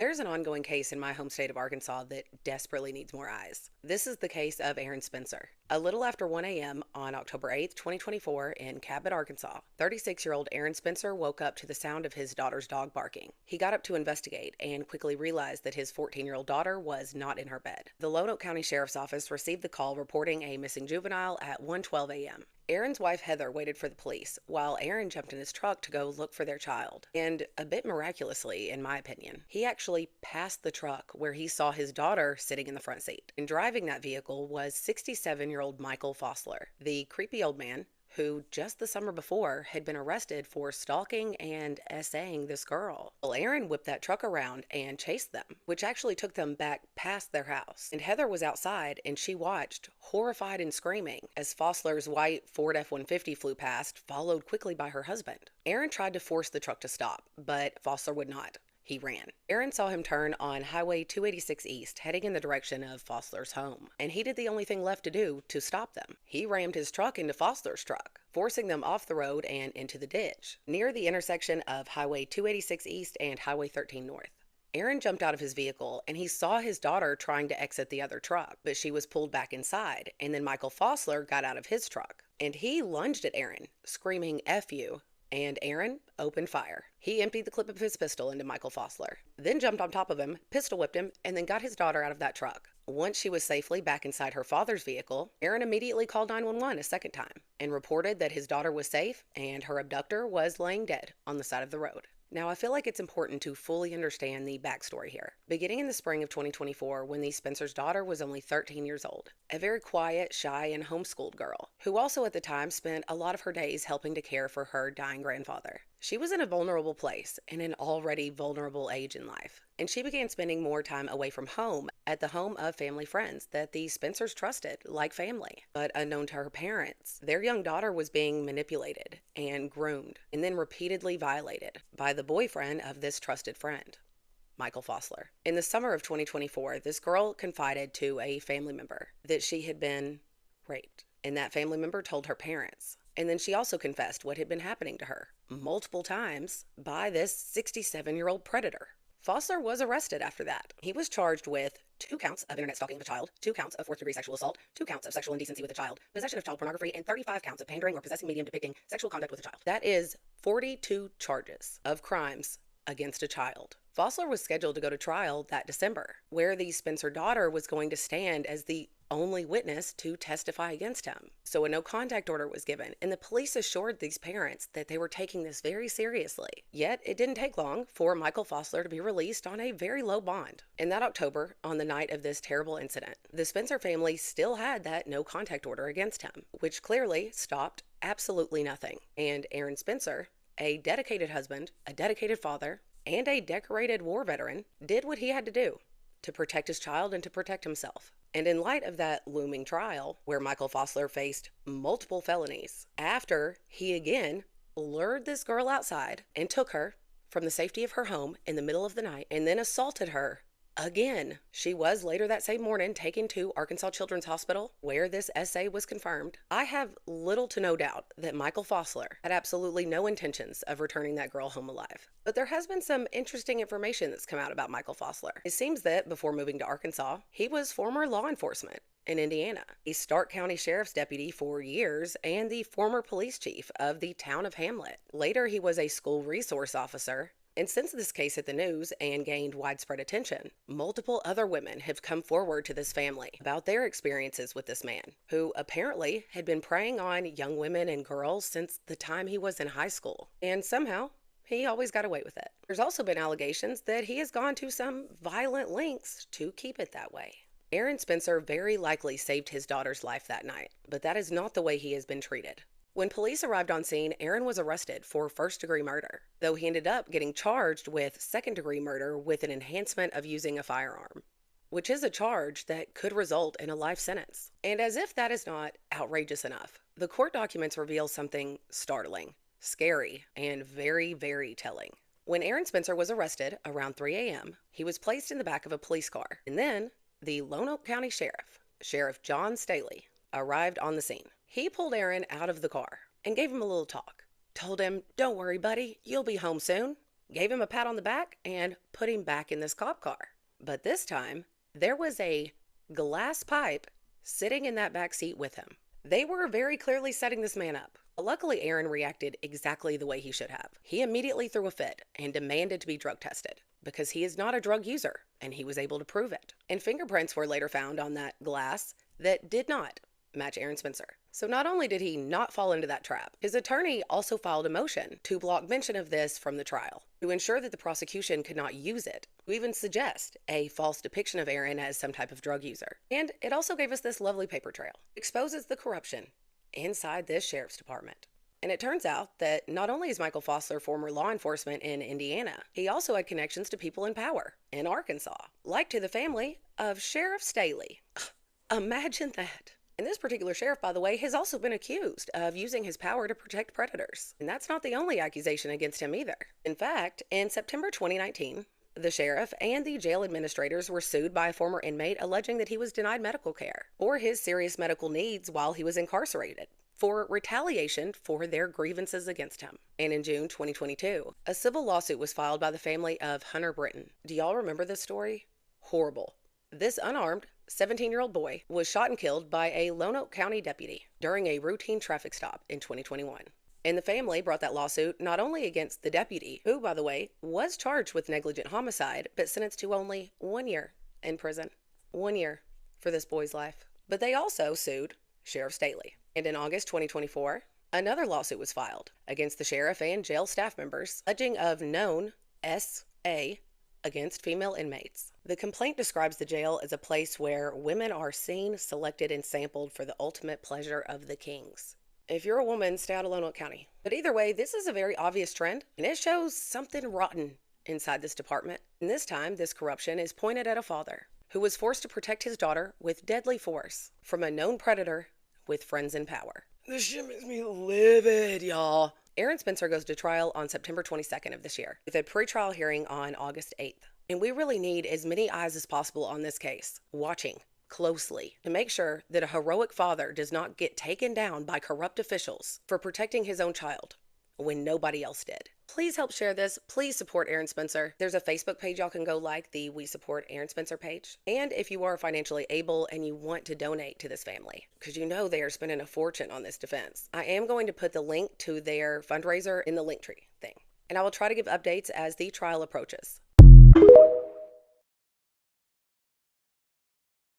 There's an ongoing case in my home state of Arkansas that desperately needs more eyes. This is the case of Aaron Spencer. A little after 1 a.m. on October 8th, 2024, in Cabot, Arkansas, 36-year-old Aaron Spencer woke up to the sound of his daughter's dog barking. He got up to investigate and quickly realized that his 14-year-old daughter was not in her bed. The Lonoke County Sheriff's Office received the call reporting a missing juvenile at 1:12 a.m. Aaron's wife Heather waited for the police while Aaron jumped in his truck to go look for their child. And a bit miraculously, in my opinion, he actually passed the truck where he saw his daughter sitting in the front seat. And driving that vehicle was 67-year-old Michael Fossler, the creepy old man who just the summer before had been arrested for stalking and essaying this girl. Well, Aaron whipped that truck around and chased them, which actually took them back past their house. And Heather was outside and she watched, horrified and screaming, as Fossler's white Ford F-150 flew past, followed quickly by her husband. Aaron tried to force the truck to stop, but Fossler would not. He ran. Aaron saw him turn on Highway 286 East, heading in the direction of Fossler's home, and he did the only thing left to do to stop them. He rammed his truck into Fossler's truck, forcing them off the road and into the ditch, near the intersection of Highway 286 East and Highway 13 North. Aaron jumped out of his vehicle and he saw his daughter trying to exit the other truck, but she was pulled back inside, and then Michael Fossler got out of his truck, and he lunged at Aaron, screaming, "F you," and Aaron opened fire. He emptied the clip of his pistol into Michael Fossler, then jumped on top of him, pistol whipped him, and then got his daughter out of that truck. Once she was safely back inside her father's vehicle, Aaron immediately called 911 a second time and reported that his daughter was safe and her abductor was laying dead on the side of the road. Now, I feel like it's important to fully understand the backstory here. Beginning in the spring of 2024, when the Spencer's daughter was only 13 years old, a very quiet, shy, and homeschooled girl, who also at the time spent a lot of her days helping to care for her dying grandfather. She was in a vulnerable place in an already vulnerable age in life, and she began spending more time away from home at the home of family friends that the Spencers trusted like family. But unknown to her parents, their young daughter was being manipulated and groomed and then repeatedly violated by the boyfriend of this trusted friend, Michael Fossler. In the summer of 2024, this girl confided to a family member that she had been raped, and that family member told her parents. And then she also confessed what had been happening to her multiple times by this 67-year-old predator. Fossler was arrested after that. He was charged with 2 counts of internet stalking of a child, 2 counts of fourth-degree sexual assault, 2 counts of sexual indecency with a child, possession of child pornography, and 35 counts of pandering or possessing medium depicting sexual conduct with a child. That is 42 charges of crimes against a child. Fossler was scheduled to go to trial that December, where the Spencer daughter was going to stand as the only witness to testify against him. So a no contact order was given, and the police assured these parents that they were taking this very seriously. Yet it didn't take long for Michael Fossler to be released on a very low bond. In that October, on the night of this terrible incident, the Spencer family still had that no contact order against him, which clearly stopped absolutely nothing. And Aaron Spencer, a dedicated husband, a dedicated father, and a decorated war veteran, did what he had to do to protect his child and to protect himself. And in light of that looming trial, where Michael Fossler faced multiple felonies, after he again lured this girl outside and took her from the safety of her home in the middle of the night and then assaulted her again, she was later that same morning taken to Arkansas Children's Hospital, where this essay was confirmed. I have little to no doubt that Michael Fossler had absolutely no intentions of returning that girl home alive. But there has been some interesting information that's come out about Michael Fossler. It seems that before moving to Arkansas, he was former law enforcement in Indiana, a Stark County Sheriff's deputy for years, and the former police chief of the town of Hamlet. Later, he was a school resource officer. And since this case hit the news and gained widespread attention, multiple other women have come forward to this family about their experiences with this man, who apparently had been preying on young women and girls since the time he was in high school. And somehow, he always got away with it. There's also been allegations that he has gone to some violent lengths to keep it that way. Aaron Spencer very likely saved his daughter's life that night, but that is not the way he has been treated. When police arrived on scene, Aaron was arrested for first-degree murder, though he ended up getting charged with second-degree murder with an enhancement of using a firearm, which is a charge that could result in a life sentence. And as if that is not outrageous enough, the court documents reveal something startling, scary, and very, very telling. When Aaron Spencer was arrested around 3 a.m., he was placed in the back of a police car, and then the Lonoke County Sheriff, Sheriff John Staley, arrived on the scene. He pulled Aaron out of the car and gave him a little talk. Told him, "Don't worry, buddy, you'll be home soon." gave him a pat on the back, and put him back in this cop car. But this time, there was a glass pipe sitting in that back seat with him. They were very clearly setting this man up. Luckily, Aaron reacted exactly the way he should have. He immediately threw a fit and demanded to be drug tested because he is not a drug user, and he was able to prove it. And fingerprints were later found on that glass that did not match Aaron Spencer. So not only did he not fall into that trap, his attorney also filed a motion to block mention of this from the trial to ensure that the prosecution could not use it to even suggest a false depiction of Aaron as some type of drug user. And it also gave us this lovely paper trail. Exposes the corruption inside this sheriff's department. And it turns out that not only is Michael Fossler former law enforcement in Indiana, he also had connections to people in power in Arkansas, like to the family of Sheriff Staley. Imagine that. And this particular sheriff, by the way, has also been accused of using his power to protect predators. And that's not the only accusation against him either. In fact, in September 2019, the sheriff and the jail administrators were sued by a former inmate alleging that he was denied medical care or his serious medical needs while he was incarcerated for retaliation for their grievances against him. And in June 2022, a civil lawsuit was filed by the family of Hunter Britton. Do y'all remember this story? Horrible. This unarmed 17-year-old boy was shot and killed by a Lonoke County deputy during a routine traffic stop in 2021. And the family brought that lawsuit not only against the deputy, who, by the way, was charged with negligent homicide, but sentenced to only 1 year in prison. 1 year for this boy's life. But they also sued Sheriff Staley. And in August 2024, another lawsuit was filed against the sheriff and jail staff members, alleging of known S.A. against female inmates. The complaint describes the jail as a place where women are seen, selected, and sampled for the ultimate pleasure of the kings. If you're a woman, stay out of Lonoke County. But either way, this is a very obvious trend, and it shows something rotten inside this department. And this time, this corruption is pointed at a father who was forced to protect his daughter with deadly force from a known predator with friends in power. This shit makes me livid, y'all. Aaron Spencer goes to trial on September 22nd of this year, with a pretrial hearing on August 8th. And we really need as many eyes as possible on this case, watching closely to make sure that a heroic father does not get taken down by corrupt officials for protecting his own child when nobody else did. Please help share this. Please support Aaron Spencer. There's a Facebook page y'all can go like, the We Support Aaron Spencer page. And if you are financially able and you want to donate to this family, because you know they are spending a fortune on this defense, I am going to put the link to their fundraiser in the link tree thing. And I will try to give updates as the trial approaches.